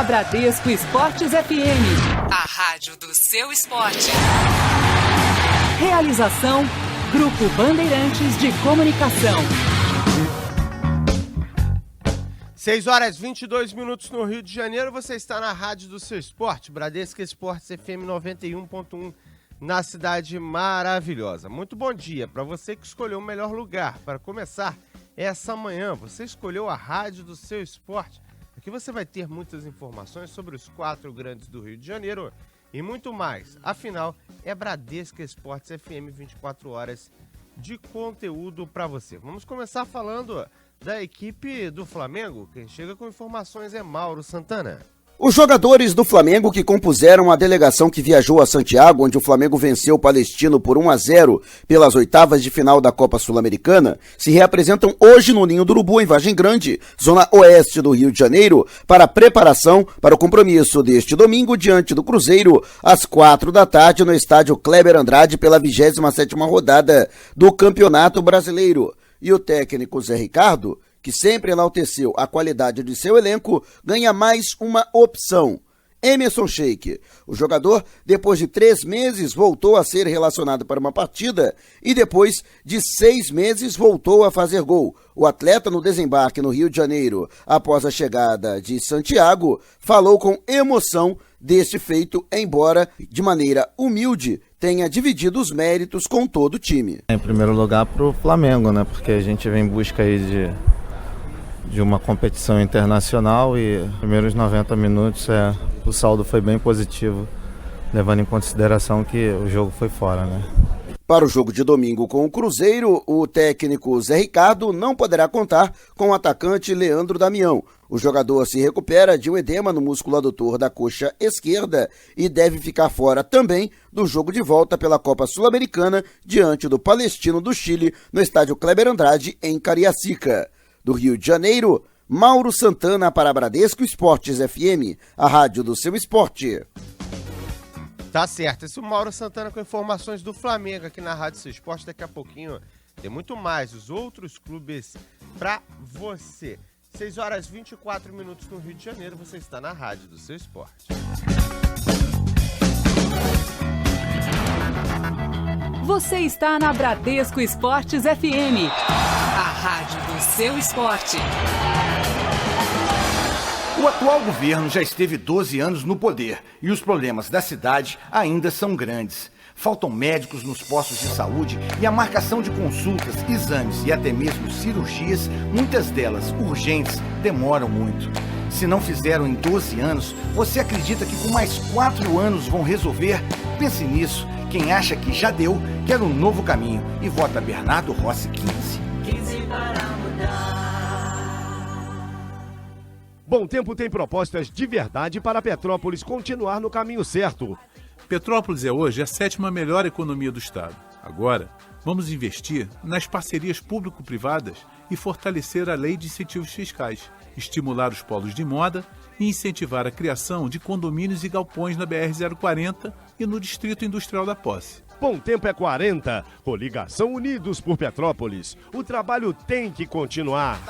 na Bradesco Esportes FM. A rádio do seu esporte. Realização, Grupo Bandeirantes de Comunicação. 6h22 no Rio de Janeiro, você está na rádio do seu esporte, Bradesco Esportes FM 91.1, na cidade maravilhosa. Muito bom dia para você que escolheu o melhor lugar para começar essa manhã. Você escolheu a rádio do seu esporte. Aqui você vai ter muitas informações sobre os 4 grandes do Rio de Janeiro e muito mais. Afinal, é Bradesco Esportes FM 24 horas de conteúdo para você. Vamos começar falando da equipe do Flamengo. Quem chega com informações é Mauro Santana. Os jogadores do Flamengo que compuseram a delegação que viajou a Santiago, onde o Flamengo venceu o Palestino por 1-0 pelas oitavas de final da Copa Sul-Americana, se reapresentam hoje no Ninho do Urubu, em Vargem Grande, zona oeste do Rio de Janeiro, para a preparação para o compromisso deste domingo diante do Cruzeiro, às 4 da tarde, no estádio Kleber Andrade, pela 27ª rodada do Campeonato Brasileiro. E o técnico Zé Ricardo, que sempre enalteceu a qualidade de seu elenco, ganha mais uma opção. Emerson Sheik. O jogador, depois de 3 meses, voltou a ser relacionado para uma partida e depois de 6 meses voltou a fazer gol. O atleta, no desembarque no Rio de Janeiro, após a chegada de Santiago, falou com emoção deste feito, embora de maneira humilde tenha dividido os méritos com todo o time. Em primeiro lugar para o Flamengo, né? Porque a gente vem em busca aí de uma competição internacional e os primeiros 90 minutos o saldo foi bem positivo, levando em consideração que o jogo foi fora, né? Para o jogo de domingo com o Cruzeiro, o técnico Zé Ricardo não poderá contar com o atacante Leandro Damião. O jogador se recupera de um edema no músculo adutor da coxa esquerda e deve ficar fora também do jogo de volta pela Copa Sul-Americana diante do Palestino do Chile no estádio Kleber Andrade, em Cariacica. Do Rio de Janeiro, Mauro Santana para Bradesco Esportes FM, a rádio do seu esporte. Tá certo, esse é o Mauro Santana com informações do Flamengo aqui na Rádio Seu Esporte. Daqui a pouquinho tem muito mais, os outros clubes pra você. 6h24 no Rio de Janeiro, você está na Rádio do Seu Esporte. Você está na Bradesco Esportes FM. A rádio do seu esporte. O atual governo já esteve 12 anos no poder e os problemas da cidade ainda são grandes. Faltam médicos nos postos de saúde e a marcação de consultas, exames e até mesmo cirurgias, muitas delas urgentes, demoram muito. Se não fizeram em 12 anos, você acredita que com mais 4 anos vão resolver? Pense nisso. Quem acha que já deu, quer um novo caminho e vota Bernardo Rossi 15. 15 para mudar. Bom Tempo tem propostas de verdade para Petrópolis continuar no caminho certo. Petrópolis é hoje a 7ª melhor economia do estado. Agora, vamos investir nas parcerias público-privadas e fortalecer a lei de incentivos fiscais, estimular os polos de moda e incentivar a criação de condomínios e galpões na BR-040 e no Distrito Industrial da Posse. Bom Tempo é 40, coligação Unidos por Petrópolis. O trabalho tem que continuar.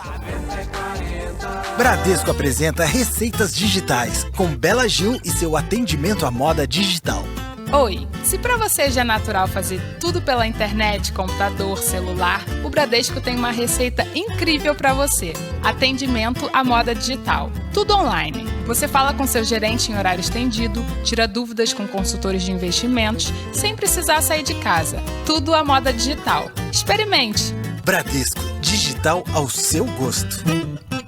Bradesco apresenta Receitas Digitais, com Bela Gil e seu atendimento à moda digital. Oi, se para você já é natural fazer tudo pela internet, computador, celular, o Bradesco tem uma receita incrível para você. Atendimento à moda digital. Tudo online. Você fala com seu gerente em horário estendido, tira dúvidas com consultores de investimentos, sem precisar sair de casa. Tudo à moda digital. Experimente! Bradesco, digital ao seu gosto.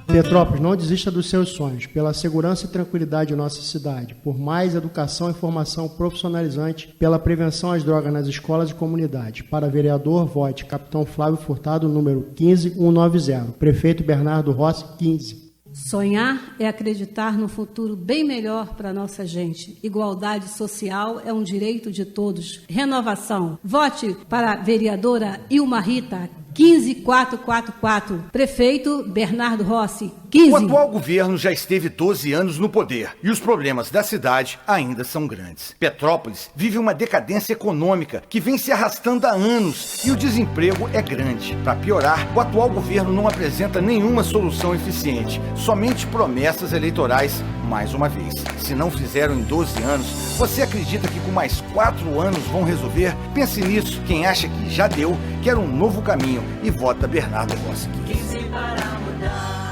Petrópolis, não desista dos seus sonhos. Pela segurança e tranquilidade de nossa cidade. Por mais educação e formação profissionalizante. Pela prevenção às drogas nas escolas e comunidades. Para vereador, vote Capitão Flávio Furtado, número 15190. Prefeito Bernardo Rossi, 15. Sonhar é acreditar no futuro bem melhor para nossa gente. Igualdade social é um direito de todos. Renovação. Vote para a vereadora Ilma Rita, 15444. Prefeito Bernardo Rossi, 15. O atual governo já esteve 12 anos no poder e os problemas da cidade ainda são grandes. Petrópolis vive uma decadência econômica que vem se arrastando há anos e o desemprego é grande. Para piorar, o atual governo não apresenta nenhuma solução eficiente, somente promessas eleitorais mais uma vez. Se não fizeram em 12 anos, você acredita que com mais 4 anos vão resolver? Pense nisso. Quem acha que já deu, quer um novo caminho e vota Bernardo Boschi. 15 para mudar.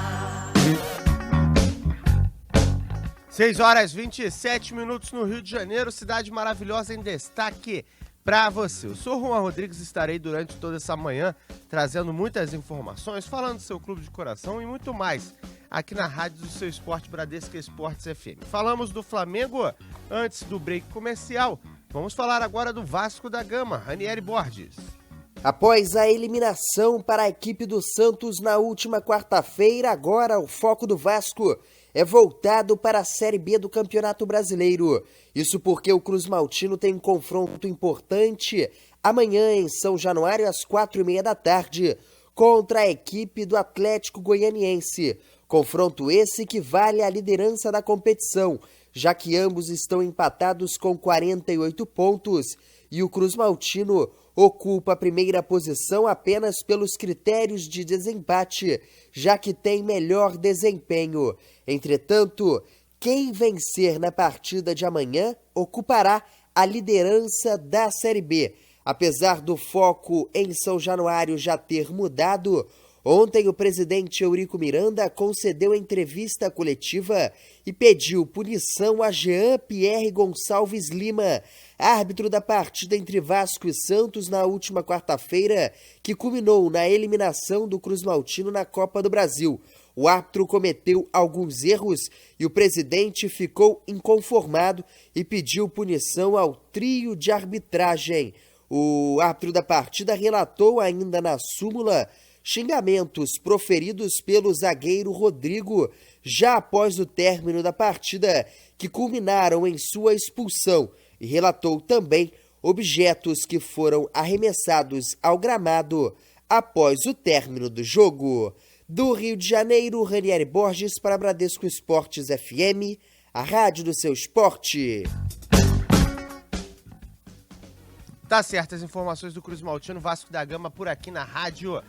6h27 no Rio de Janeiro, cidade maravilhosa em destaque para você. Eu sou Juan Rodrigues, estarei durante toda essa manhã trazendo muitas informações, falando do seu clube de coração e muito mais aqui na rádio do seu esporte Bradesco Esportes FM. Falamos do Flamengo antes do break comercial. Vamos falar agora do Vasco da Gama. Ranieri Borges. Após a eliminação para a equipe do Santos na última quarta-feira, agora o foco do Vasco é voltado para a Série B do Campeonato Brasileiro. Isso porque o Cruz Maltino tem um confronto importante amanhã em São Januário às 4h30 da tarde contra a equipe do Atlético Goianiense. Confronto esse que vale a liderança da competição, já que ambos estão empatados com 48 pontos e o Cruz Maltino ocupa a primeira posição apenas pelos critérios de desempate, já que tem melhor desempenho. Entretanto, quem vencer na partida de amanhã ocupará a liderança da Série B. Apesar do foco em São Januário já ter mudado, ontem o presidente Eurico Miranda concedeu entrevista coletiva e pediu punição a Jean-Pierre Gonçalves Lima, árbitro da partida entre Vasco e Santos na última quarta-feira, que culminou na eliminação do Cruz Maltino na Copa do Brasil. O árbitro cometeu alguns erros e o presidente ficou inconformado e pediu punição ao trio de arbitragem. O árbitro da partida relatou ainda na súmula xingamentos proferidos pelo zagueiro Rodrigo já após o término da partida, que culminaram em sua expulsão, e relatou também objetos que foram arremessados ao gramado após o término do jogo. Do Rio de Janeiro, Ranieri Borges para Bradesco Esportes FM, a rádio do seu esporte. Tá certo, as informações do Cruz Maltino, Vasco da Gama por aqui na rádio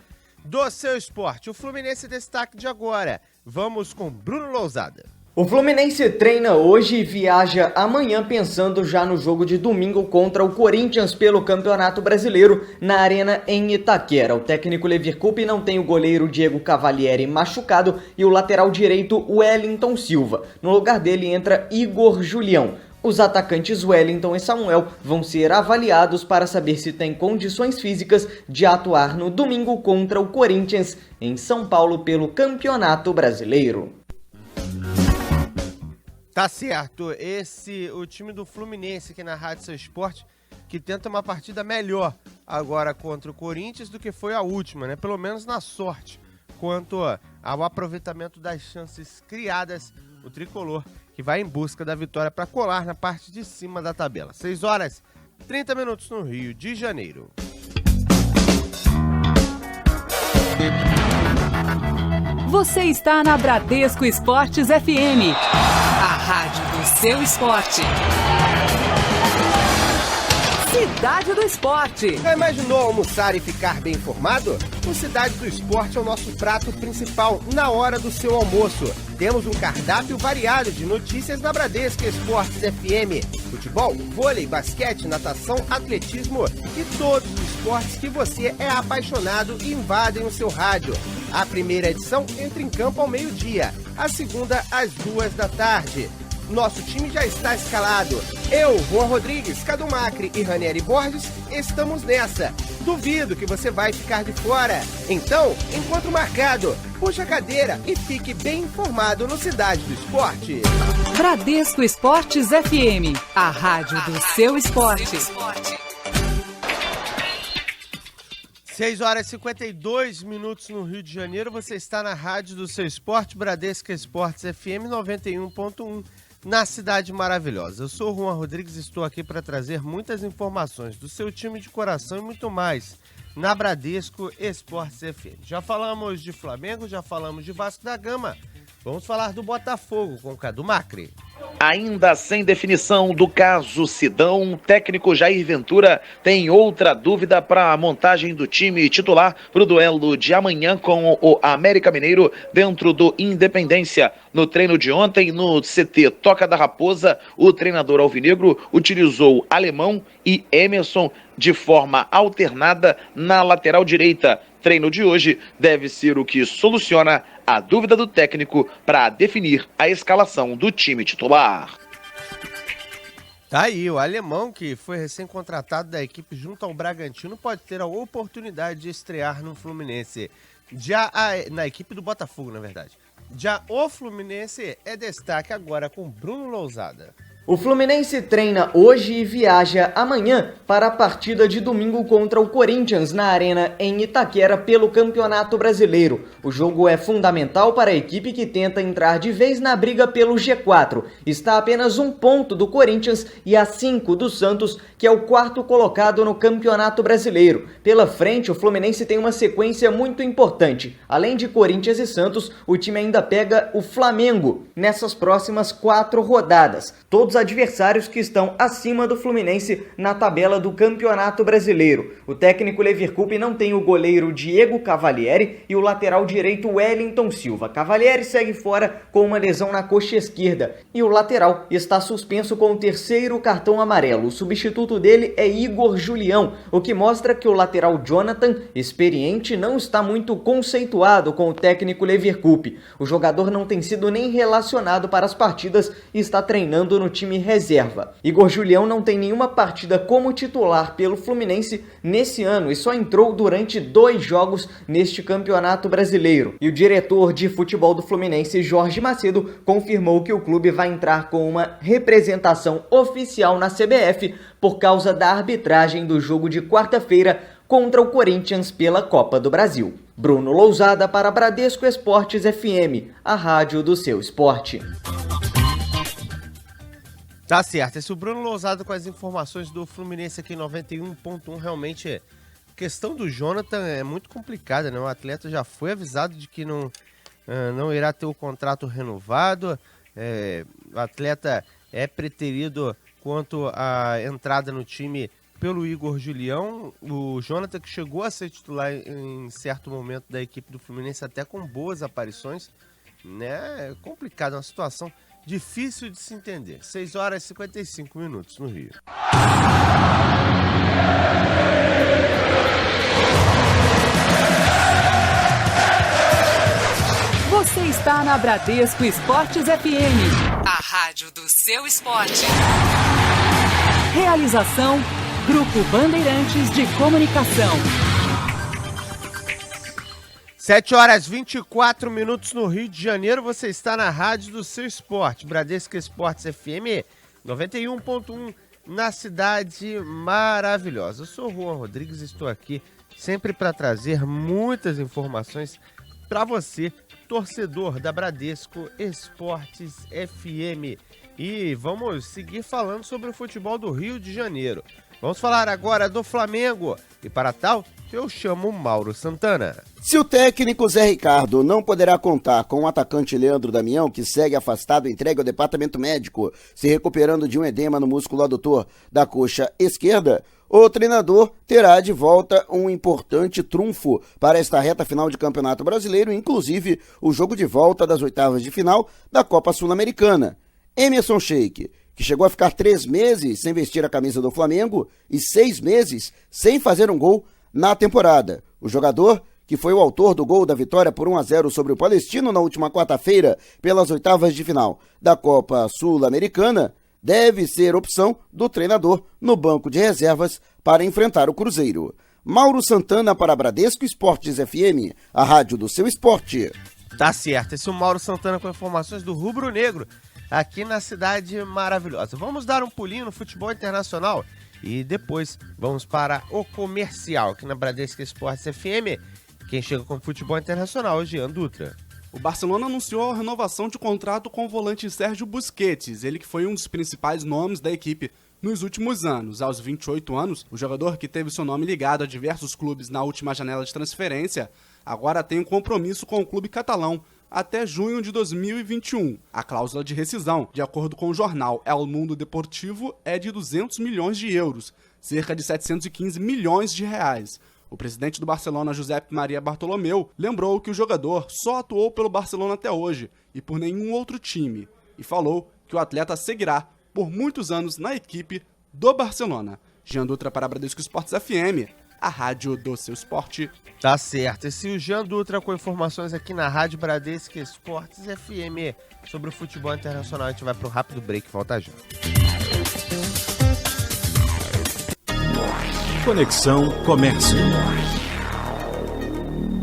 do seu esporte. O Fluminense destaque de agora. Vamos com Bruno Lousada. O Fluminense treina hoje e viaja amanhã pensando já no jogo de domingo contra o Corinthians pelo Campeonato Brasileiro na Arena em Itaquera. O técnico Levir Coupe não tem o goleiro Diego Cavalieri machucado e o lateral direito Wellington Silva. No lugar dele entra Igor Julião. Os atacantes Wellington e Samuel vão ser avaliados para saber se têm condições físicas de atuar no domingo contra o Corinthians em São Paulo pelo Campeonato Brasileiro. Tá certo, o time do Fluminense aqui na Rádio Seu Esporte, que tenta uma partida melhor agora contra o Corinthians do que foi a última, né? Pelo menos na sorte, quanto ao aproveitamento das chances criadas, o tricolor que vai em busca da vitória para colar na parte de cima da tabela. 6h30 no Rio de Janeiro. Você está na Bradesco Esportes FM. A rádio do seu esporte. Cidade do Esporte. Já imaginou almoçar e ficar bem informado? O Cidade do Esporte é o nosso prato principal na hora do seu almoço. Temos um cardápio variado de notícias na Bradesco Esportes FM. Futebol, vôlei, basquete, natação, atletismo e todos os esportes que você é apaixonado e invadem o seu rádio. A primeira edição entra em campo ao meio-dia, a segunda às 2 da tarde. Nosso time já está escalado. Eu, Juan Rodrigues, Cadu Macri e Ranieri Borges estamos nessa. Duvido que você vai ficar de fora. Então, encontro marcado. Puxa a cadeira e fique bem informado no Cidade do Esporte. Bradesco Esportes FM, a rádio do seu esporte. 6h52 no Rio de Janeiro. Você está na rádio do seu esporte, Bradesco Esportes FM 91.1. Na Cidade Maravilhosa. Eu sou o Juan Rodrigues e estou aqui para trazer muitas informações do seu time de coração e muito mais na Bradesco Esportes FM. Já falamos de Flamengo, já falamos de Vasco da Gama. Vamos falar do Botafogo com o Cadu Macri. Ainda sem definição do caso Sidão, o técnico Jair Ventura tem outra dúvida para a montagem do time titular para o duelo de amanhã com o América Mineiro dentro do Independência. No treino de ontem, no CT Toca da Raposa, o treinador alvinegro utilizou Alemão e Emerson de forma alternada na lateral direita. Treino de hoje deve ser o que soluciona a dúvida do técnico para definir a escalação do time titular. Tá aí, o Alemão, que foi recém-contratado da equipe junto ao Bragantino, pode ter a oportunidade de estrear no Fluminense. Na equipe do Botafogo, na verdade. Já o Fluminense é destaque agora com Bruno Lousada. O Fluminense treina hoje e viaja amanhã para a partida de domingo contra o Corinthians na Arena em Itaquera pelo Campeonato Brasileiro. O jogo é fundamental para a equipe que tenta entrar de vez na briga pelo G4. Está a apenas 1 ponto do Corinthians e a 5 do Santos, que é o 4º colocado no Campeonato Brasileiro. Pela frente, o Fluminense tem uma sequência muito importante. Além de Corinthians e Santos, o time ainda pega o Flamengo nessas próximas 4 rodadas. Todos adversários que estão acima do Fluminense na tabela do Campeonato Brasileiro. O técnico Leverkusen não tem o goleiro Diego Cavalieri e o lateral direito Wellington Silva. Cavalieri segue fora com uma lesão na coxa esquerda e o lateral está suspenso com o 3º cartão amarelo. O substituto dele é Igor Julião, o que mostra que o lateral Jonathan, experiente, não está muito conceituado com o técnico Leverkusen. O jogador não tem sido nem relacionado para as partidas e está treinando no time reserva. Igor Julião não tem nenhuma partida como titular pelo Fluminense nesse ano e só entrou durante 2 jogos neste Campeonato Brasileiro. E o diretor de futebol do Fluminense, Jorge Macedo, confirmou que o clube vai entrar com uma representação oficial na CBF por causa da arbitragem do jogo de quarta-feira contra o Corinthians pela Copa do Brasil. Bruno Lousada para Bradesco Esportes FM, a rádio do seu esporte. Tá certo, esse é o Bruno Lousada com as informações do Fluminense aqui em 91.1. Realmente, a questão do Jonathan é muito complicada, né? O atleta já foi avisado de que não irá ter o contrato renovado. O atleta é preterido quanto à entrada no time pelo Igor Julião. O Jonathan, que chegou a ser titular em certo momento da equipe do Fluminense, até com boas aparições, né? É complicado, é uma situação difícil de se entender. 6 horas e 55 minutos no Rio. Você está na Bradesco Esportes FM. A rádio do seu esporte. Realização Grupo Bandeirantes de Comunicação. 7 horas e 24 minutos no Rio de Janeiro. Você está na rádio do seu esporte. Bradesco Esportes FM 91.1 na cidade maravilhosa. Eu sou o Juan Rodrigues, estou aqui sempre para trazer muitas informações para você, torcedor da Bradesco Esportes FM. E vamos seguir falando sobre o futebol do Rio de Janeiro. Vamos falar agora do Flamengo. E para tal, eu chamo o Mauro Santana. Se o técnico Zé Ricardo não poderá contar com o atacante Leandro Damião, que segue afastado entregue ao departamento médico, se recuperando de um edema no músculo adutor da coxa esquerda, o treinador terá de volta um importante trunfo para esta reta final de Campeonato Brasileiro, inclusive o jogo de volta das oitavas de final da Copa Sul-Americana. Emerson Sheik, que chegou a ficar 3 meses sem vestir a camisa do Flamengo e 6 meses sem fazer um gol na temporada. O jogador, que foi o autor do gol da vitória por 1-0 sobre o Palestino na última quarta-feira pelas oitavas de final da Copa Sul-Americana, deve ser opção do treinador no banco de reservas para enfrentar o Cruzeiro. Mauro Santana para Bradesco Esportes FM, a rádio do seu esporte. Tá certo, esse é o Mauro Santana com informações do Rubro Negro, aqui na cidade maravilhosa. Vamos dar um pulinho no futebol internacional e depois vamos para o comercial aqui na Bradesco Esportes FM. Quem chega com futebol internacional é Jean Dutra. O Barcelona anunciou a renovação de contrato com o volante Sérgio Busquets, ele que foi um dos principais nomes da equipe nos últimos anos. Aos 28 anos, o jogador, que teve seu nome ligado a diversos clubes na última janela de transferência, agora tem um compromisso com o clube catalão até junho de 2021. A cláusula de rescisão, de acordo com o jornal El Mundo Deportivo, é de 200 milhões de euros, cerca de 715 milhões de reais. O presidente do Barcelona, Josep Maria Bartomeu, lembrou que o jogador só atuou pelo Barcelona até hoje e por nenhum outro time, e falou que o atleta seguirá por muitos anos na equipe do Barcelona. Jean Dutra para a Bradesco Esportes FM, a rádio do seu esporte. Tá certo. Esse é o Jean Dutra com informações aqui na Rádio Bradesco Esportes FM sobre o futebol internacional. A gente vai pro rápido break, volta já. Conexão Comércio.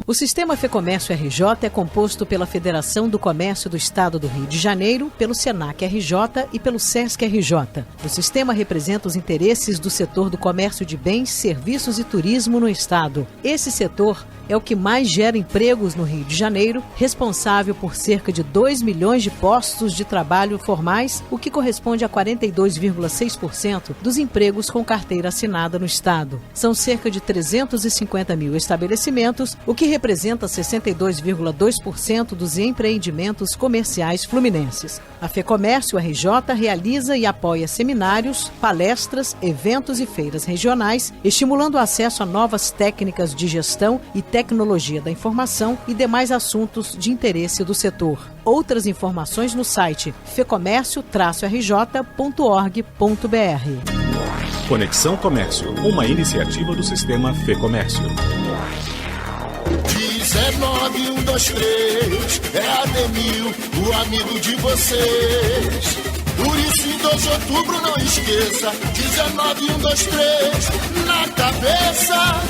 O Sistema Fecomércio RJ é composto pela Federação do Comércio do Estado do Rio de Janeiro, pelo Senac RJ e pelo Sesc RJ. O sistema representa os interesses do setor do comércio de bens, serviços e turismo no Estado. Esse setor é o que mais gera empregos no Rio de Janeiro, responsável por cerca de 2 milhões de postos de trabalho formais, o que corresponde a 42,6% dos empregos com carteira assinada no Estado. São cerca de 350 mil estabelecimentos, o que representa 62,2% dos empreendimentos comerciais fluminenses. A Fecomércio RJ realiza e apoia seminários, palestras, eventos e feiras regionais, estimulando o acesso a novas técnicas de gestão e tecnologia da informação e demais assuntos de interesse do setor. Outras informações no site fecomércio-rj.org.br. Conexão Comércio, uma iniciativa do Sistema Fecomércio. 19123 é Ademil, o amigo de vocês. Por isso, em 2 de outubro, não esqueça. 19123 na cabeça.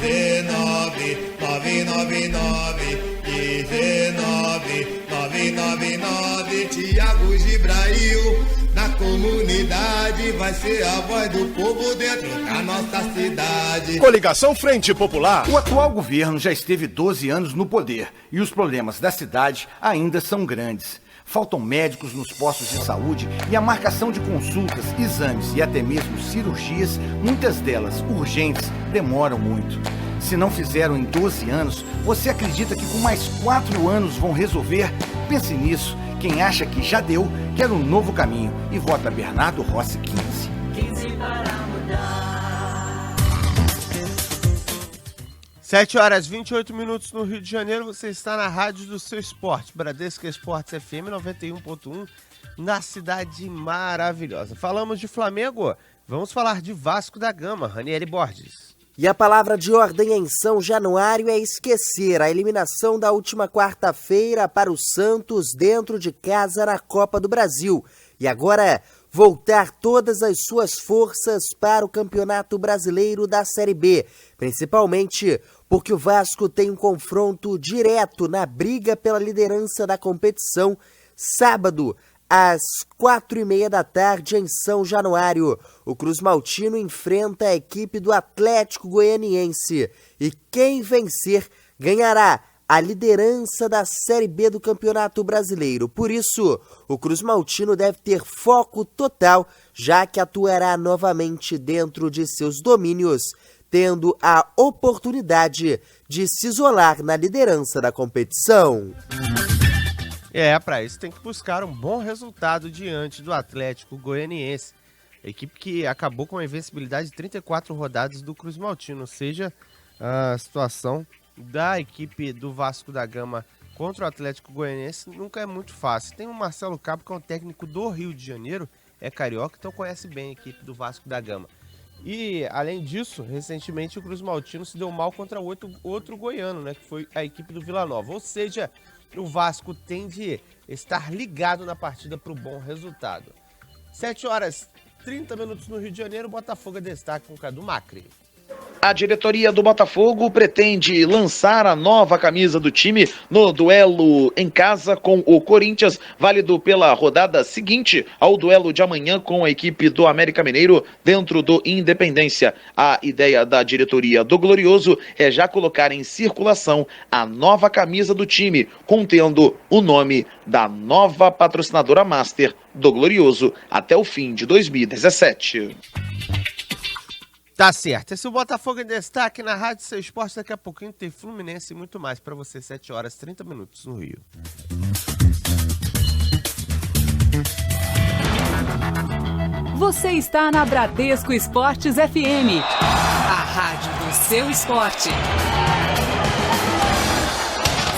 19999 Thiago Gibrail na comunidade vai ser a voz do povo dentro da nossa cidade. Coligação Frente Popular. O atual governo já esteve 12 anos no poder e os problemas da cidade ainda são grandes. Faltam médicos nos postos de saúde e a marcação de consultas, exames e até mesmo cirurgias, muitas delas urgentes, demoram muito. Se não fizeram em 12 anos, você acredita que com mais 4 anos vão resolver? Pense nisso. Quem acha que já deu, quer um novo caminho e vota Bernardo Rossi 15. 15 para mudar. 7h28 no Rio de Janeiro, você está na rádio do seu esporte, Bradesco Esportes FM 91.1, na cidade maravilhosa. Falamos de Flamengo, vamos falar de Vasco da Gama, Ranieri Borges. E a palavra de ordem em São Januário é esquecer a eliminação da última quarta-feira para o Santos dentro de casa na Copa do Brasil. E agora voltar todas as suas forças para o Campeonato Brasileiro da Série B, principalmente porque o Vasco tem um confronto direto na briga pela liderança da competição, sábado, às 4h30 da tarde em São Januário. O Cruz Maltino enfrenta a equipe do Atlético Goianiense e quem vencer ganhará a liderança da Série B do Campeonato Brasileiro. Por isso, o Cruz Maltino deve ter foco total, já que atuará novamente dentro de seus domínios, tendo a oportunidade de se isolar na liderança da competição. Para isso tem que buscar um bom resultado diante do Atlético Goianiense. A equipe que acabou com a invencibilidade de 34 rodadas do Cruz Maltino, ou seja, a situação da equipe do Vasco da Gama contra o Atlético Goianiense nunca é muito fácil. Tem o Marcelo Cabo, que é um técnico do Rio de Janeiro, é carioca, então conhece bem a equipe do Vasco da Gama. E, além disso, recentemente o Cruz Maltino se deu mal contra outro goiano, né, que foi a equipe do Vila Nova. Ou seja, o Vasco tem de estar ligado na partida para o bom resultado. 7h30 no Rio de Janeiro, Botafogo destaca com o Cadu Macri. A diretoria do Botafogo pretende lançar a nova camisa do time no duelo em casa com o Corinthians, válido pela rodada seguinte ao duelo de amanhã com a equipe do América Mineiro dentro do Independência. A ideia da diretoria do Glorioso é já colocar em circulação a nova camisa do time, contendo o nome da nova patrocinadora master do Glorioso até o fim de 2017. Tá certo. Esse é o Botafogo em destaque na Rádio Seu Esporte. Daqui a pouquinho tem Fluminense e muito mais para você. 7 horas e 30 minutos no Rio. Você está na Bradesco Esportes FM. A rádio do seu esporte.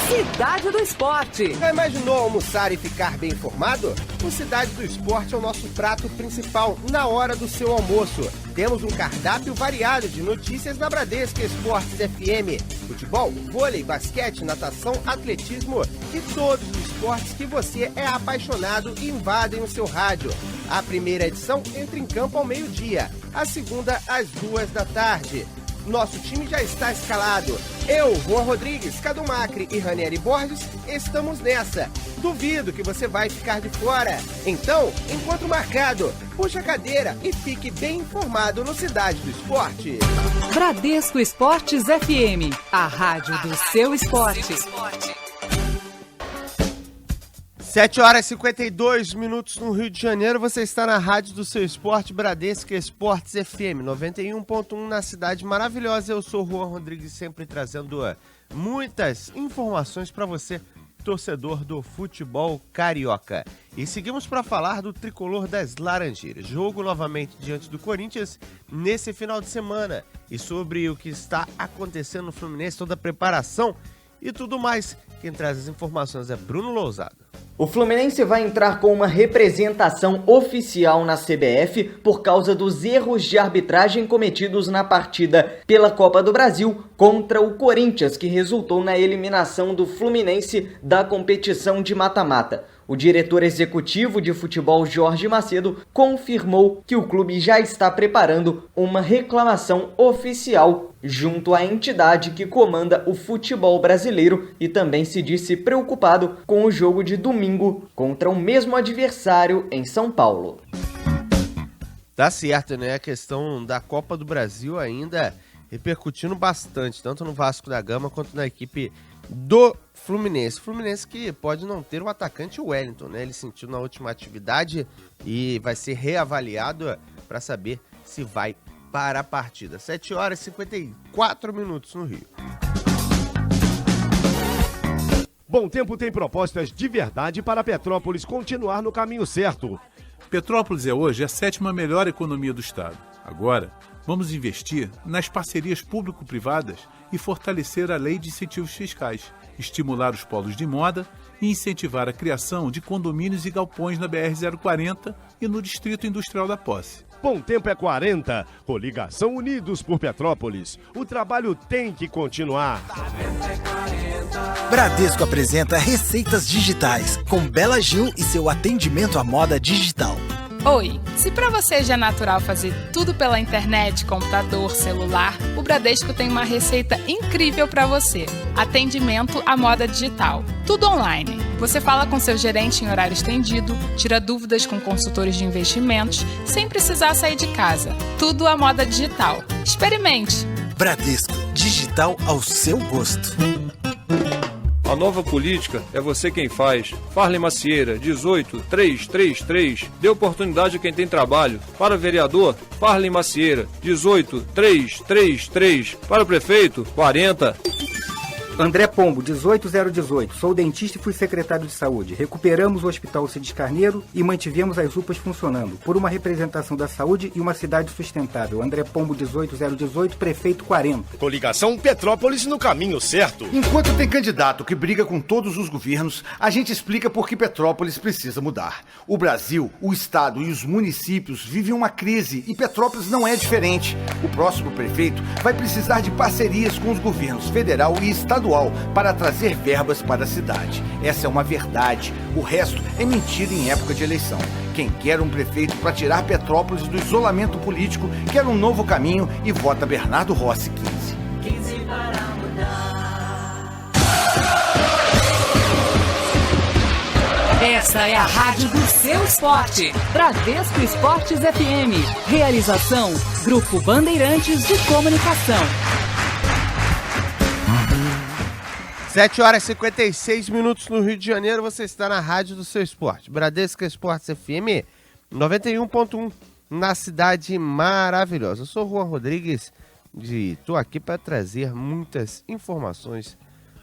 Cidade do Esporte. Já imaginou almoçar e ficar bem informado? O Cidade do Esporte é o nosso prato principal na hora do seu almoço. Temos um cardápio variado de notícias na Bradesco Esportes FM. Futebol, vôlei, basquete, natação, atletismo e todos os esportes que você é apaixonado invadem o seu rádio. A primeira edição entra em campo ao meio-dia, a segunda às 14h. Nosso time já está escalado. Eu, Juan Rodrigues, Cadu Macri e Ranieri Borges estamos nessa. Duvido que você vai ficar de fora. Então, encontro marcado. Puxa a cadeira e fique bem informado no Cidade do Esporte. Bradesco Esportes FM, a rádio do seu esporte. 7 horas e 52 minutos no Rio de Janeiro. Você está na rádio do seu esporte, Bradesco Esportes FM 91.1 na cidade maravilhosa. Eu sou o Juan Rodrigues, sempre trazendo muitas informações para você, torcedor do futebol carioca. E seguimos para falar do tricolor das Laranjeiras. Jogo novamente diante do Corinthians nesse final de semana. E sobre o que está acontecendo no Fluminense, toda a preparação e tudo mais. Quem traz as informações é Bruno Lousada. O Fluminense vai entrar com uma representação oficial na CBF por causa dos erros de arbitragem cometidos na partida pela Copa do Brasil contra o Corinthians, que resultou na eliminação do Fluminense da competição de mata-mata. O diretor executivo de futebol, Jorge Macedo, confirmou que o clube já está preparando uma reclamação oficial junto à entidade que comanda o futebol brasileiro e também se disse preocupado com o jogo de domingo contra o mesmo adversário em São Paulo. Tá certo, né? A questão da Copa do Brasil ainda repercutindo bastante, tanto no Vasco da Gama quanto na equipe do Fluminense. Fluminense que pode não ter o atacante Wellington, né? Ele sentiu na última atividade e vai ser reavaliado para saber se vai para a partida. 7 horas e 54 minutos no Rio. Bom Tempo tem propostas de verdade para Petrópolis continuar no caminho certo. Petrópolis é hoje a 7ª melhor economia do estado. Agora, vamos investir nas parcerias público-privadas e fortalecer a lei de incentivos fiscais, estimular os polos de moda e incentivar a criação de condomínios e galpões na BR-040 e no Distrito Industrial da Posse. Bom Tempo é 40, coligação Unidos por Petrópolis. O trabalho tem que continuar. Bradesco apresenta Receitas Digitais, com Bela Gil e seu atendimento à moda digital. Oi, se para você já é natural fazer tudo pela internet, computador, celular, o Bradesco tem uma receita incrível para você. Atendimento à moda digital. Tudo online. Você fala com seu gerente em horário estendido, tira dúvidas com consultores de investimentos, sem precisar sair de casa. Tudo à moda digital. Experimente! Bradesco, digital ao seu gosto. A nova política é você quem faz. Farley Macieira, 18333. Dê oportunidade a quem tem trabalho. Para vereador, Farley Macieira, 18333. Para prefeito, 40. André Pombo, 18018. Sou dentista e fui secretário de saúde. Recuperamos o Hospital Cides Carneiro e mantivemos as UPAs funcionando. Por uma representação da saúde e uma cidade sustentável. André Pombo, 18018, prefeito 40. Coligação Petrópolis no caminho certo. Enquanto tem candidato que briga com todos os governos, a gente explica por que Petrópolis precisa mudar. O Brasil, o Estado e os municípios vivem uma crise e Petrópolis não é diferente. O próximo prefeito vai precisar de parcerias com os governos federal e estadual para trazer verbas para a cidade. Essa é uma verdade. O resto é mentira em época de eleição. Quem quer um prefeito para tirar Petrópolis do isolamento político, quer um novo caminho e vota Bernardo Rossi 15 para mudar. Essa é a rádio do seu esporte. Bradesco Esportes FM. Realização, Grupo Bandeirantes de Comunicação. 7 horas e 56 minutos no Rio de Janeiro, você está na rádio do seu esporte. Bradesco Esportes FM 91.1 na cidade maravilhosa. Eu sou o Juan Rodrigues e estou aqui para trazer muitas informações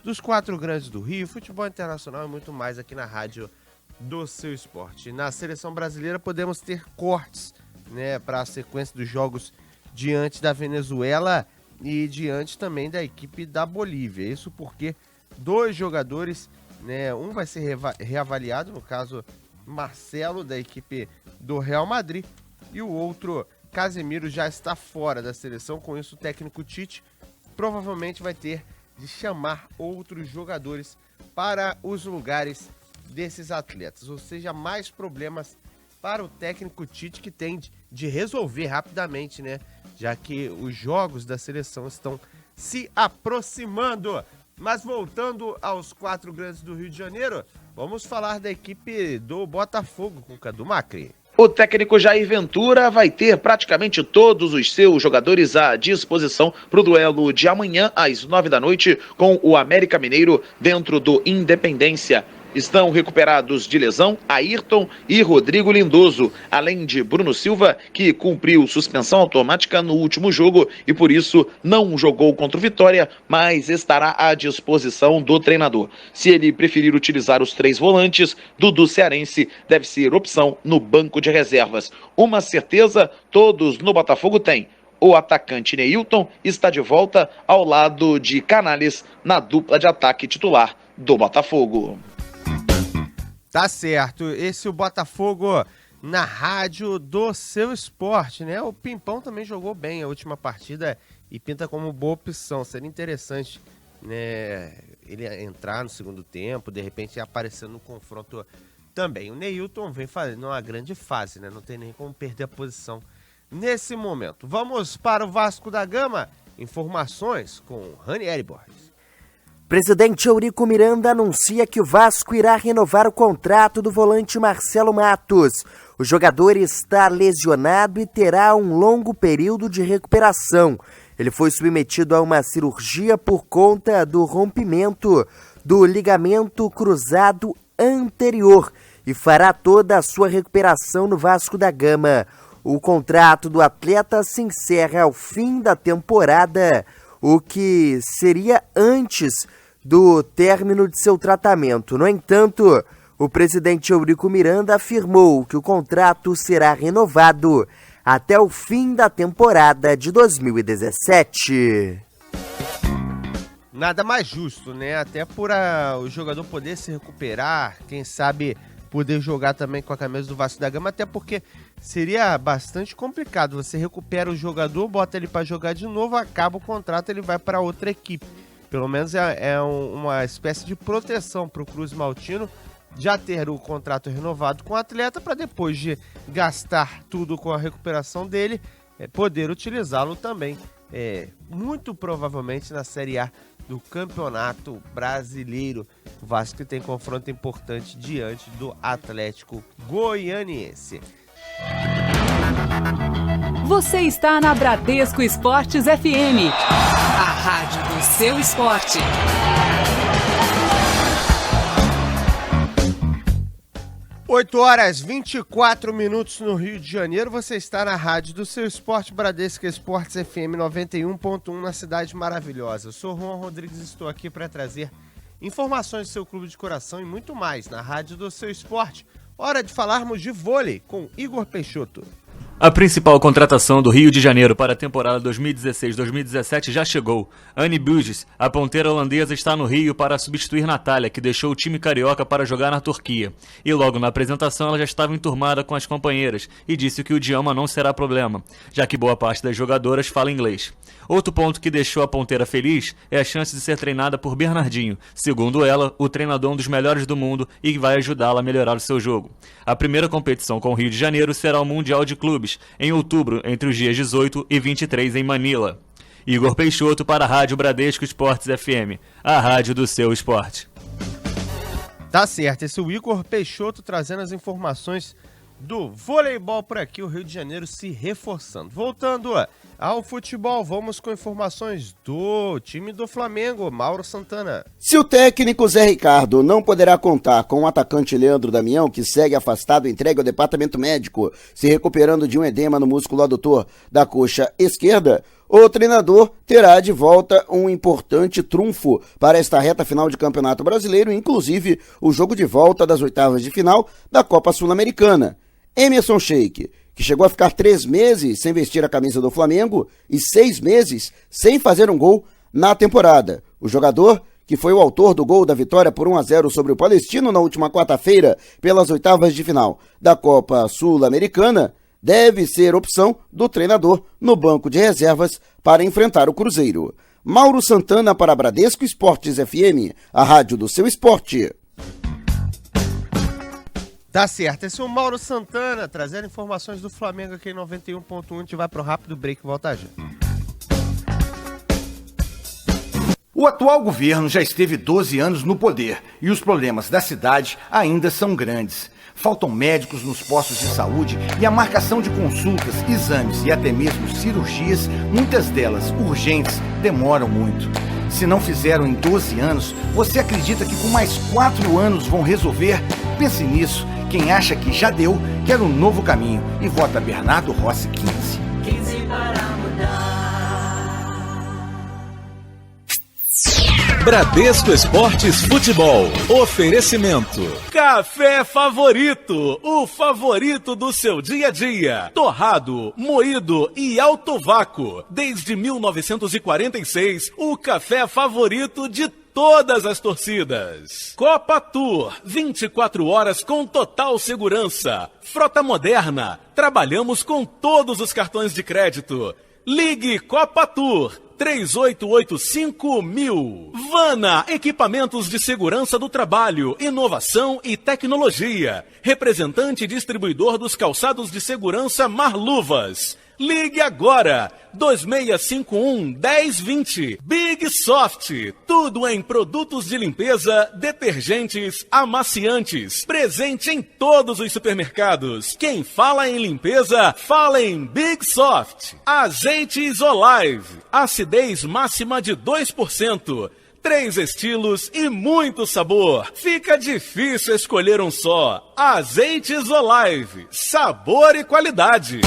dos 4 grandes do Rio, futebol internacional e muito mais aqui na Rádio do Seu Esporte. Na seleção brasileira podemos ter cortes, né, para a sequência dos jogos diante da Venezuela e diante também da equipe da Bolívia. Isso porque 2 jogadores, né, um vai ser reavaliado, no caso Marcelo, da equipe do Real Madrid, e o outro, Casemiro, já está fora da seleção. Com isso, o técnico Tite provavelmente vai ter de chamar outros jogadores para os lugares desses atletas, ou seja, mais problemas para o técnico Tite, que tem de resolver rapidamente, né? Já que os jogos da seleção estão se aproximando. Mas voltando aos 4 grandes do Rio de Janeiro, vamos falar da equipe do Botafogo com Cadu Macri. O técnico Jair Ventura vai ter praticamente todos os seus jogadores à disposição para o duelo de amanhã às 9 da noite com o América Mineiro dentro do Independência. Estão recuperados de lesão Ayrton e Rodrigo Lindoso, além de Bruno Silva, que cumpriu suspensão automática no último jogo e por isso não jogou contra o Vitória, mas estará à disposição do treinador. Se ele preferir utilizar os 3 volantes, Dudu Cearense deve ser opção no banco de reservas. Uma certeza todos no Botafogo têm: o atacante Neilton está de volta ao lado de Canales na dupla de ataque titular do Botafogo. Tá certo, esse é o Botafogo na Rádio do Seu Esporte, né? O Pimpão também jogou bem a última partida e pinta como boa opção. Seria interessante, né, ele entrar no segundo tempo, de repente aparecer no confronto também. O Neilton vem fazendo uma grande fase, né? Não tem nem como perder a posição nesse momento. Vamos para o Vasco da Gama. Informações com Ranieri Borges. Presidente Eurico Miranda anuncia que o Vasco irá renovar o contrato do volante Marcelo Matos. O jogador está lesionado e terá um longo período de recuperação. Ele foi submetido a uma cirurgia por conta do rompimento do ligamento cruzado anterior e fará toda a sua recuperação no Vasco da Gama. O contrato do atleta se encerra ao fim da temporada, o que seria antes do término de seu tratamento. No entanto, o presidente Eurico Miranda afirmou que o contrato será renovado até o fim da temporada de 2017. Nada mais justo, né? Até por o jogador poder se recuperar, quem sabe poder jogar também com a camisa do Vasco da Gama, até porque seria bastante complicado. Você recupera o jogador, bota ele para jogar de novo, acaba o contrato, ele vai para outra equipe. Pelo menos é uma espécie de proteção para o Cruz Maltino já ter o contrato renovado com o atleta, para depois de gastar tudo com a recuperação dele, poder utilizá-lo também, muito provavelmente na Série A do Campeonato Brasileiro. O Vasco tem confronto importante diante do Atlético Goianiense. Você está na Bradesco Esportes FM, a rádio do seu esporte. 8h24 no Rio de Janeiro. Você está na rádio do seu esporte, Bradesco Esportes FM 91.1, na cidade maravilhosa. Eu sou Juan Rodrigues e estou aqui para trazer informações do seu clube de coração e muito mais na rádio do seu esporte. Hora de falarmos de vôlei com Igor Peixoto. A principal contratação do Rio de Janeiro para a temporada 2016-2017 já chegou. Anne Buges, a ponteira holandesa, está no Rio para substituir Natália, que deixou o time carioca para jogar na Turquia. E logo na apresentação ela já estava enturmada com as companheiras e disse que o idioma não será problema, já que boa parte das jogadoras fala inglês. Outro ponto que deixou a ponteira feliz é a chance de ser treinada por Bernardinho, segundo ela, o treinador um dos melhores do mundo e que vai ajudá-la a melhorar o seu jogo. A primeira competição com o Rio de Janeiro será o Mundial de Clubes, em outubro, entre os dias 18 e 23 em Manila. Igor Peixoto para a Rádio Bradesco Esportes FM, a rádio do seu esporte. Tá certo, esse é o Igor Peixoto trazendo as informações do voleibol por aqui, o Rio de Janeiro se reforçando. Voltando ao futebol, vamos com informações do time do Flamengo, Mauro Santana. Se o técnico Zé Ricardo não poderá contar com o atacante Leandro Damião, que segue afastado, entregue ao departamento médico, se recuperando de um edema no músculo adutor da coxa esquerda, o treinador terá de volta um importante trunfo para esta reta final de Campeonato Brasileiro, inclusive o jogo de volta das oitavas de final da Copa Sul-Americana. Emerson Sheik, que chegou a ficar 3 meses sem vestir a camisa do Flamengo e 6 meses sem fazer um gol na temporada. O jogador, que foi o autor do gol da vitória por 1-0 sobre o Palestino na última quarta-feira pelas oitavas de final da Copa Sul-Americana, deve ser opção do treinador no banco de reservas para enfrentar o Cruzeiro. Mauro Santana para Bradesco Esportes FM, a rádio do seu esporte. Tá certo, esse é o Mauro Santana, trazendo informações do Flamengo aqui em 91.1. A gente vai pro rápido break e volta já. O atual governo já esteve 12 anos no poder e os problemas da cidade ainda são grandes. Faltam médicos nos postos de saúde e a marcação de consultas, exames e até mesmo cirurgias, muitas delas urgentes, demoram muito. Se não fizeram em 12 anos, você acredita que com mais 4 anos vão resolver? Pense nisso. Quem acha que já deu, quer um novo caminho e vota Bernardo Rossi 15. 15 para mudar. Bradesco Esportes Futebol. Oferecimento. Café Favorito. O favorito do seu dia a dia. Torrado, moído e alto vácuo. Desde 1946, o café favorito de todas as torcidas. Copa Tour, 24 horas com total segurança. Frota moderna, trabalhamos com todos os cartões de crédito. Ligue Copa Tour 3885.000. Vana, equipamentos de segurança do trabalho, inovação e tecnologia. Representante e distribuidor dos calçados de segurança Marluvas. Ligue agora, 2651-1020. Big Soft, tudo em produtos de limpeza, detergentes, amaciantes. Presente em todos os supermercados. Quem fala em limpeza, fala em Big Soft. Azeites Olive, acidez máxima de 2%. 3 estilos e muito sabor. Fica difícil escolher um só. Azeites Olive, sabor e qualidade.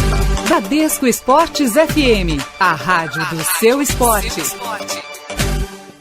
Bradesco Esportes FM, a rádio do seu esporte.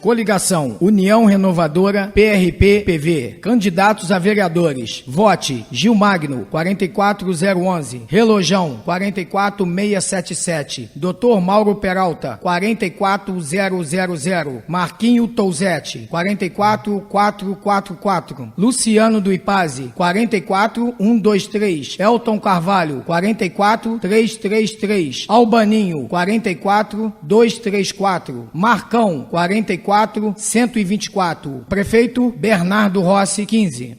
Coligação União Renovadora PRP-PV. Candidatos a vereadores. Vote Gil Magno, 44011. Relojão, 44677. Dr. Mauro Peralta, 44000. Marquinho Touzete, 44444. Luciano do Ipazi, 44123. Elton Carvalho, 44333. Albaninho, 44234. Marcão, 44124. Prefeito Bernardo Rossi 15.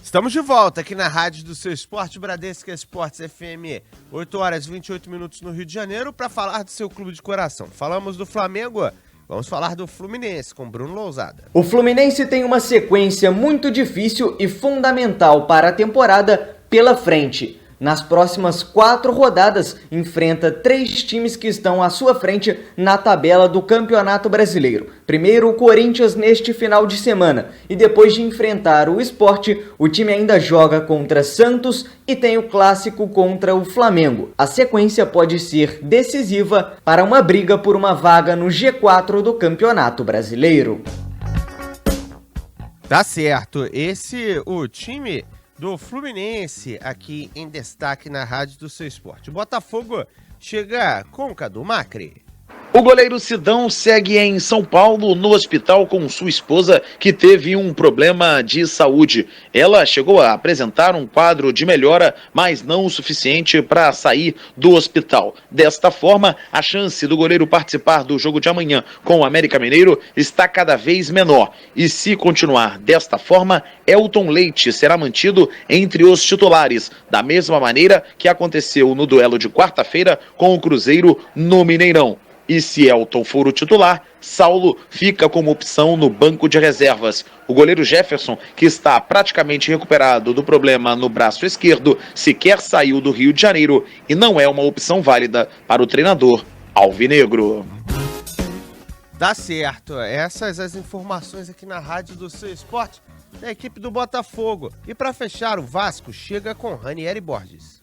Estamos de volta aqui na rádio do seu esporte, Bradesco Esportes FM, 8 horas e 28 minutos no Rio de Janeiro, para falar do seu clube de coração. Falamos do Flamengo, vamos falar do Fluminense com Bruno Lousada. O Fluminense tem uma sequência muito difícil e fundamental para a temporada pela frente. Nas próximas 4 rodadas, enfrenta 3 times que estão à sua frente na tabela do Campeonato Brasileiro. Primeiro, o Corinthians neste final de semana. E depois de enfrentar o Sport, o time ainda joga contra Santos e tem o clássico contra o Flamengo. A sequência pode ser decisiva para uma briga por uma vaga no G4 do Campeonato Brasileiro. Tá certo. O time do Fluminense aqui em destaque na rádio do seu esporte. O Botafogo chega com o Cadu Macri. O goleiro Sidão segue em São Paulo, no hospital com sua esposa, que teve um problema de saúde. Ela chegou a apresentar um quadro de melhora, mas não o suficiente para sair do hospital. Desta forma, a chance do goleiro participar do jogo de amanhã com o América Mineiro está cada vez menor. E se continuar desta forma, Elton Leite será mantido entre os titulares, da mesma maneira que aconteceu no duelo de quarta-feira com o Cruzeiro no Mineirão. E se Elton for o titular, Saulo fica como opção no banco de reservas. O goleiro Jefferson, que está praticamente recuperado do problema no braço esquerdo, sequer saiu do Rio de Janeiro e não é uma opção válida para o treinador alvinegro. Tá certo, essas as informações aqui na Rádio do Seu Esporte, da equipe do Botafogo. E para fechar, o Vasco chega com Ranieri Borges.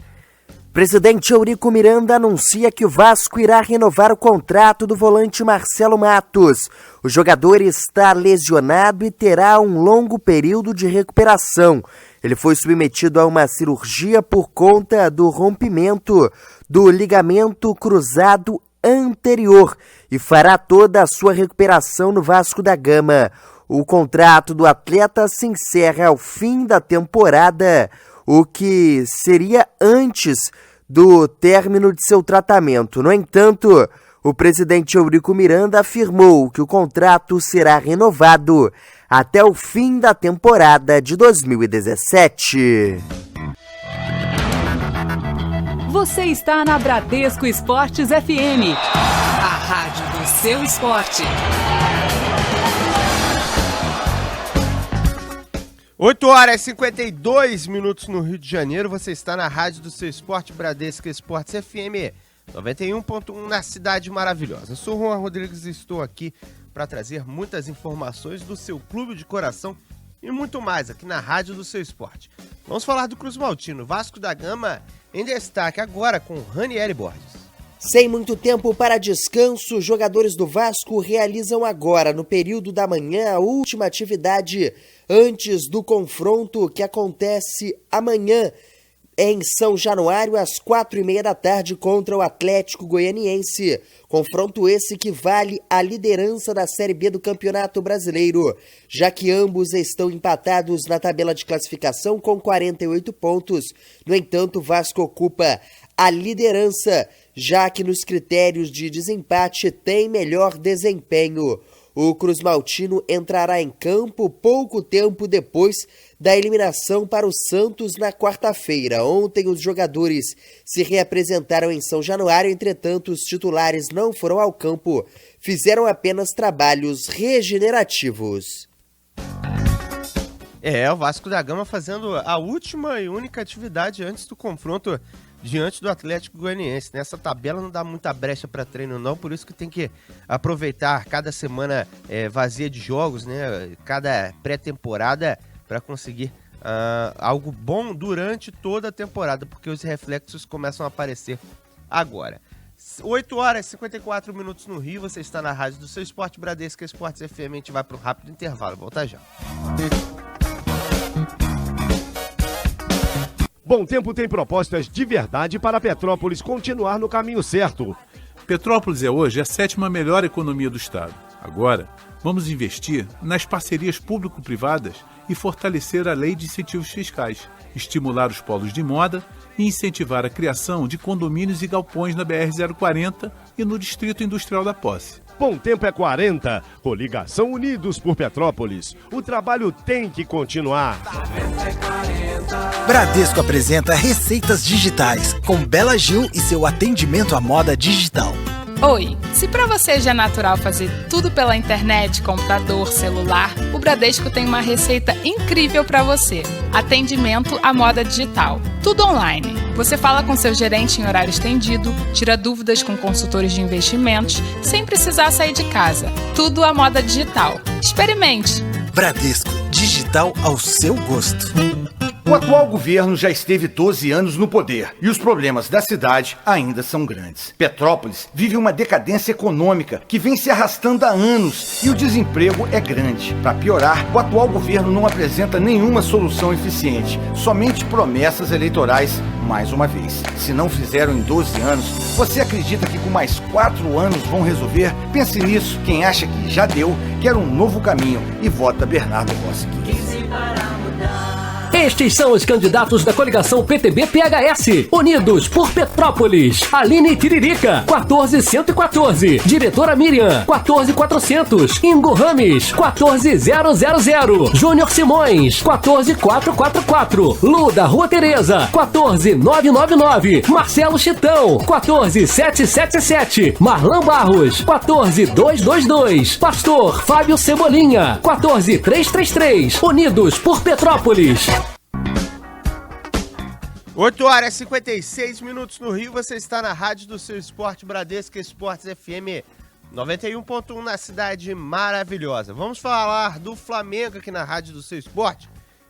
Presidente Eurico Miranda anuncia que o Vasco irá renovar o contrato do volante Marcelo Matos. O jogador está lesionado e terá um longo período de recuperação. Ele foi submetido a uma cirurgia por conta do rompimento do ligamento cruzado anterior e fará toda a sua recuperação no Vasco da Gama. O contrato do atleta se encerra ao fim da temporada, o que seria antes do término de seu tratamento. No entanto, o presidente Eurico Miranda afirmou que o contrato será renovado até o fim da temporada de 2017. Você está na Bradesco Esportes FM, a rádio do seu esporte. 8h52 no Rio de Janeiro, você está na rádio do seu esporte, Bradesco Esportes FM 91.1 na Cidade Maravilhosa. Eu sou o Juan Rodrigues e estou aqui para trazer muitas informações do seu clube de coração e muito mais aqui na rádio do seu esporte. Vamos falar do Cruz Maltino, Vasco da Gama em destaque agora com Ranieri Borges. Sem muito tempo para descanso, os jogadores do Vasco realizam agora, no período da manhã, a última atividade antes do confronto que acontece amanhã em São Januário, às 4h30 da tarde, contra o Atlético Goianiense. Confronto esse que vale a liderança da Série B do Campeonato Brasileiro, já que ambos estão empatados na tabela de classificação com 48 pontos. No entanto, o Vasco ocupa a liderança, já que nos critérios de desempate tem melhor desempenho. O Cruz Maltino entrará em campo pouco tempo depois da eliminação para o Santos na quarta-feira. Ontem os jogadores se reapresentaram em São Januário, entretanto os titulares não foram ao campo, fizeram apenas trabalhos regenerativos. O Vasco da Gama fazendo a última e única atividade antes do confronto diante do Atlético Goianiense. Nessa tabela não dá muita brecha para treino não, por isso que tem que aproveitar cada semana vazia de jogos, né? Cada pré-temporada para conseguir algo bom durante toda a temporada, porque os reflexos começam a aparecer agora. 8h54 no Rio, você está na rádio do seu esporte, Bradesco Esportes FM, a gente vai para um rápido intervalo, volta já. Bom Tempo tem propostas de verdade para Petrópolis continuar no caminho certo. Petrópolis é hoje a 7ª melhor economia do estado. Agora, vamos investir nas parcerias público-privadas e fortalecer a lei de incentivos fiscais, estimular os polos de moda e incentivar a criação de condomínios e galpões na BR-040 e no Distrito Industrial da Posse. Bom Tempo é 40, coligação Unidos por Petrópolis. O trabalho tem que continuar. Bradesco apresenta Receitas Digitais, com Bela Gil e seu atendimento à moda digital. Oi, se para você já é natural fazer tudo pela internet, computador, celular, o Bradesco tem uma receita incrível para você. Atendimento à moda digital. Tudo online. Você fala com seu gerente em horário estendido, tira dúvidas com consultores de investimentos, sem precisar sair de casa. Tudo à moda digital. Experimente! Bradesco, digital ao seu gosto. O atual governo já esteve 12 anos no poder e os problemas da cidade ainda são grandes. Petrópolis vive uma decadência econômica que vem se arrastando há anos e o desemprego é grande. Para piorar, o atual governo não apresenta nenhuma solução eficiente, somente promessas eleitorais mais uma vez. Se não fizeram em 12 anos, você acredita que com mais 4 anos vão resolver? Pense nisso. Quem acha que já deu, quer um novo caminho e vota Bernardo Rossi. Estes são os candidatos da coligação PTB-PHS, unidos por Petrópolis. Aline Tiririca, 14.114. Diretora Miriam, 14.400. Ingo Rames, 14.000. Júnior Simões, 14.444. Luda Rua Tereza, 14.999. Marcelo Chitão, 14.777. Marlão Barros, 14.222. Pastor Fábio Cebolinha, 14.333. Unidos por Petrópolis. 8 horas e 56 minutos no Rio, você está na rádio do seu esporte, Bradesco Esportes FM 91.1 na cidade maravilhosa. Vamos falar do Flamengo aqui na rádio do seu esporte.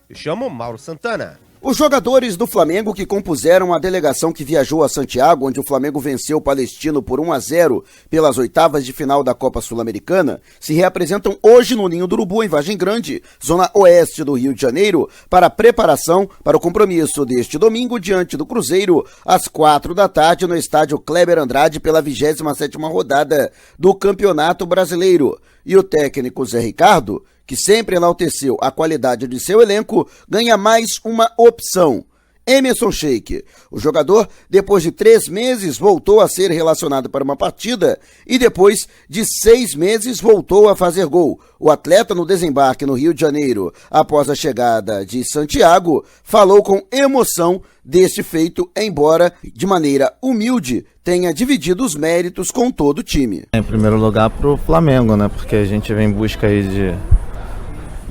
Eu chamo o Mauro Santana. Os jogadores do Flamengo que compuseram a delegação que viajou a Santiago, onde o Flamengo venceu o Palestino por 1-0 pelas oitavas de final da Copa Sul-Americana, se reapresentam hoje no Ninho do Urubu, em Vargem Grande, zona oeste do Rio de Janeiro, para a preparação para o compromisso deste domingo diante do Cruzeiro, às 16h no estádio Kleber Andrade, pela 27ª rodada do Campeonato Brasileiro. E o técnico Zé Ricardo, que sempre enalteceu a qualidade de seu elenco, ganha mais uma opção. Emerson Sheik. O jogador, depois de 3 meses, voltou a ser relacionado para uma partida e depois de 6 meses voltou a fazer gol. O atleta, no desembarque no Rio de Janeiro, após a chegada de Santiago, falou com emoção deste feito, embora de maneira humilde tenha dividido os méritos com todo o time. Em primeiro lugar para o Flamengo, né? Porque a gente vem em busca aí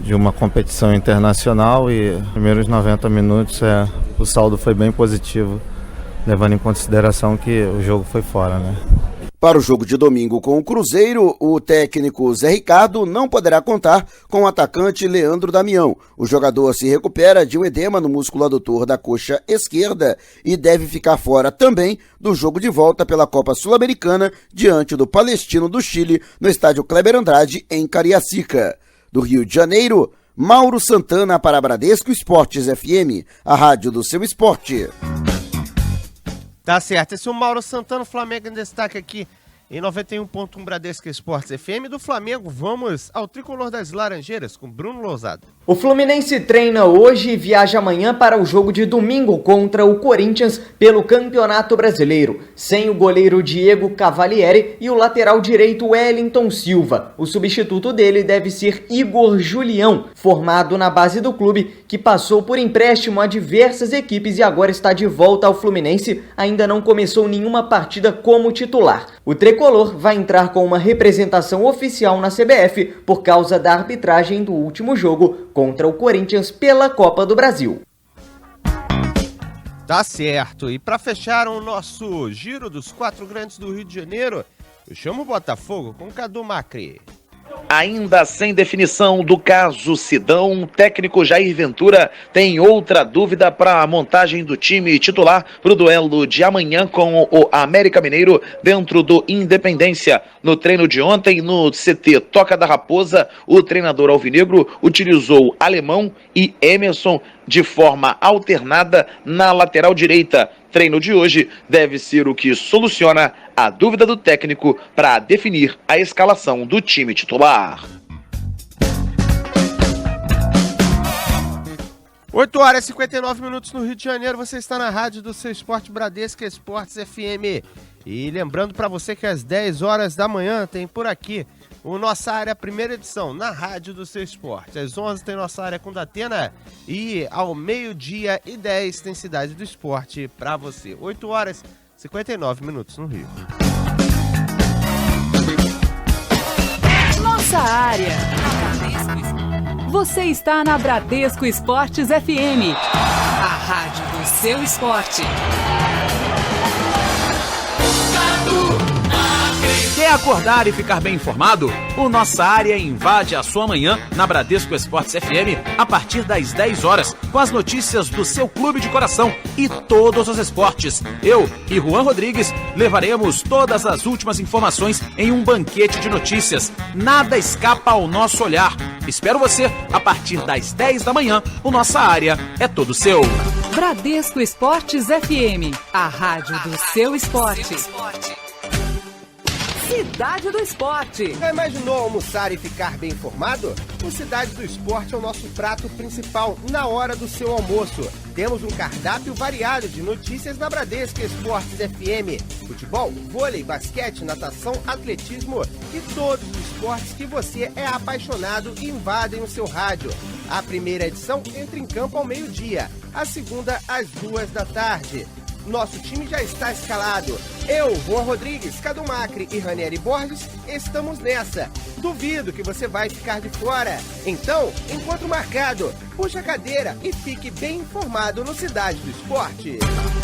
de uma competição internacional e nos primeiros 90 minutos o saldo foi bem positivo, levando em consideração que o jogo foi fora, né? Para o jogo de domingo com o Cruzeiro, o técnico Zé Ricardo não poderá contar com o atacante Leandro Damião. O jogador se recupera de um edema no músculo adutor da coxa esquerda e deve ficar fora também do jogo de volta pela Copa Sul-Americana diante do Palestino do Chile no estádio Kleber Andrade, em Cariacica. Do Rio de Janeiro, Mauro Santana para Bradesco Esportes FM, a rádio do seu esporte. Tá certo, esse é o Mauro Santana, Flamengo em destaque aqui em 91.1 Bradesco Esportes FM. Do Flamengo, vamos ao Tricolor das Laranjeiras com Bruno Lousada. O Fluminense treina hoje e viaja amanhã para o jogo de domingo contra o Corinthians pelo Campeonato Brasileiro, sem o goleiro Diego Cavalieri e o lateral direito Wellington Silva. O substituto dele deve ser Igor Julião, formado na base do clube, que passou por empréstimo a diversas equipes e agora está de volta ao Fluminense, ainda não começou nenhuma partida como titular. O Tricolor vai entrar com uma representação oficial na CBF por causa da arbitragem do último jogo contra o Corinthians pela Copa do Brasil. Tá certo. E para fechar o nosso giro dos 4 grandes do Rio de Janeiro, eu chamo o Botafogo com Cadu Macri. Ainda sem definição do caso Sidão, o técnico Jair Ventura tem outra dúvida para a montagem do time titular para o duelo de amanhã com o América Mineiro dentro do Independência. No treino de ontem, no CT Toca da Raposa, o treinador alvinegro utilizou Alemão e Emerson de forma alternada na lateral direita. Treino de hoje deve ser o que soluciona a dúvida do técnico para definir a escalação do time titular. 8 horas e 59 minutos no Rio de Janeiro, você está na rádio do seu esporte Bradesco Esportes FM. E lembrando para você que às 10 horas da manhã tem por aqui o Nossa Área, primeira edição, na rádio do seu esporte. Às 11 tem Nossa Área com Datena e ao 12:10 tem Cidade do Esporte para você. 8 horas e 59 minutos no Rio. Nossa Área. Você está na Bradesco Esportes FM, a rádio do seu esporte. Quer acordar e ficar bem informado? O Nossa Área invade a sua manhã na Bradesco Esportes FM a partir das 10 horas, com as notícias do seu clube de coração e todos os esportes. Eu e Juan Rodrigues levaremos todas as últimas informações em um banquete de notícias. Nada escapa ao nosso olhar. Espero você a partir das 10 da manhã. O Nossa Área é todo seu. Bradesco Esportes FM, a rádio do seu esporte. Cidade do Esporte. Já imaginou almoçar e ficar bem informado? O Cidade do Esporte é o nosso prato principal na hora do seu almoço. Temos um cardápio variado de notícias na Bradesco Esportes FM. Futebol, vôlei, basquete, natação, atletismo e todos os esportes que você é apaixonado e invadem o seu rádio. A primeira edição entra em campo ao meio-dia, a segunda às 14h. Nosso time já está escalado. Eu, Juan Rodrigues, Cadu Macri e Ranieri Borges estamos nessa. Duvido que você vai ficar de fora. Então, encontro marcado. Puxa a cadeira e fique bem informado no Cidade do Esporte.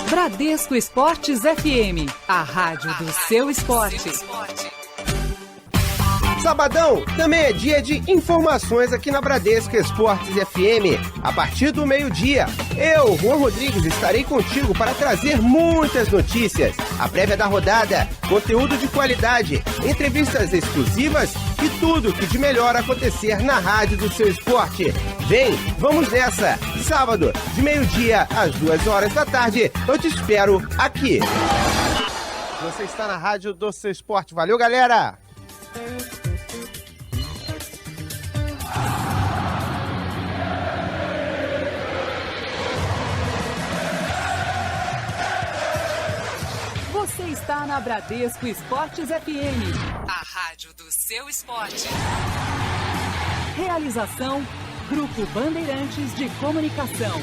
Bradesco Esportes FM, a rádio do seu esporte. Sabadão também é dia de informações aqui na Bradesco Esportes FM. A partir do meio-dia, eu, Juan Rodrigues, estarei contigo para trazer muitas notícias. A prévia da rodada, conteúdo de qualidade, entrevistas exclusivas e tudo que de melhor acontecer na rádio do seu esporte. Vem, vamos nessa! Sábado, de meio-dia às 14h, eu te espero aqui. Você está na rádio do seu esporte. Valeu, galera! Você está na Bradesco Esportes FM, a rádio do seu esporte. Realização, Grupo Bandeirantes de Comunicação.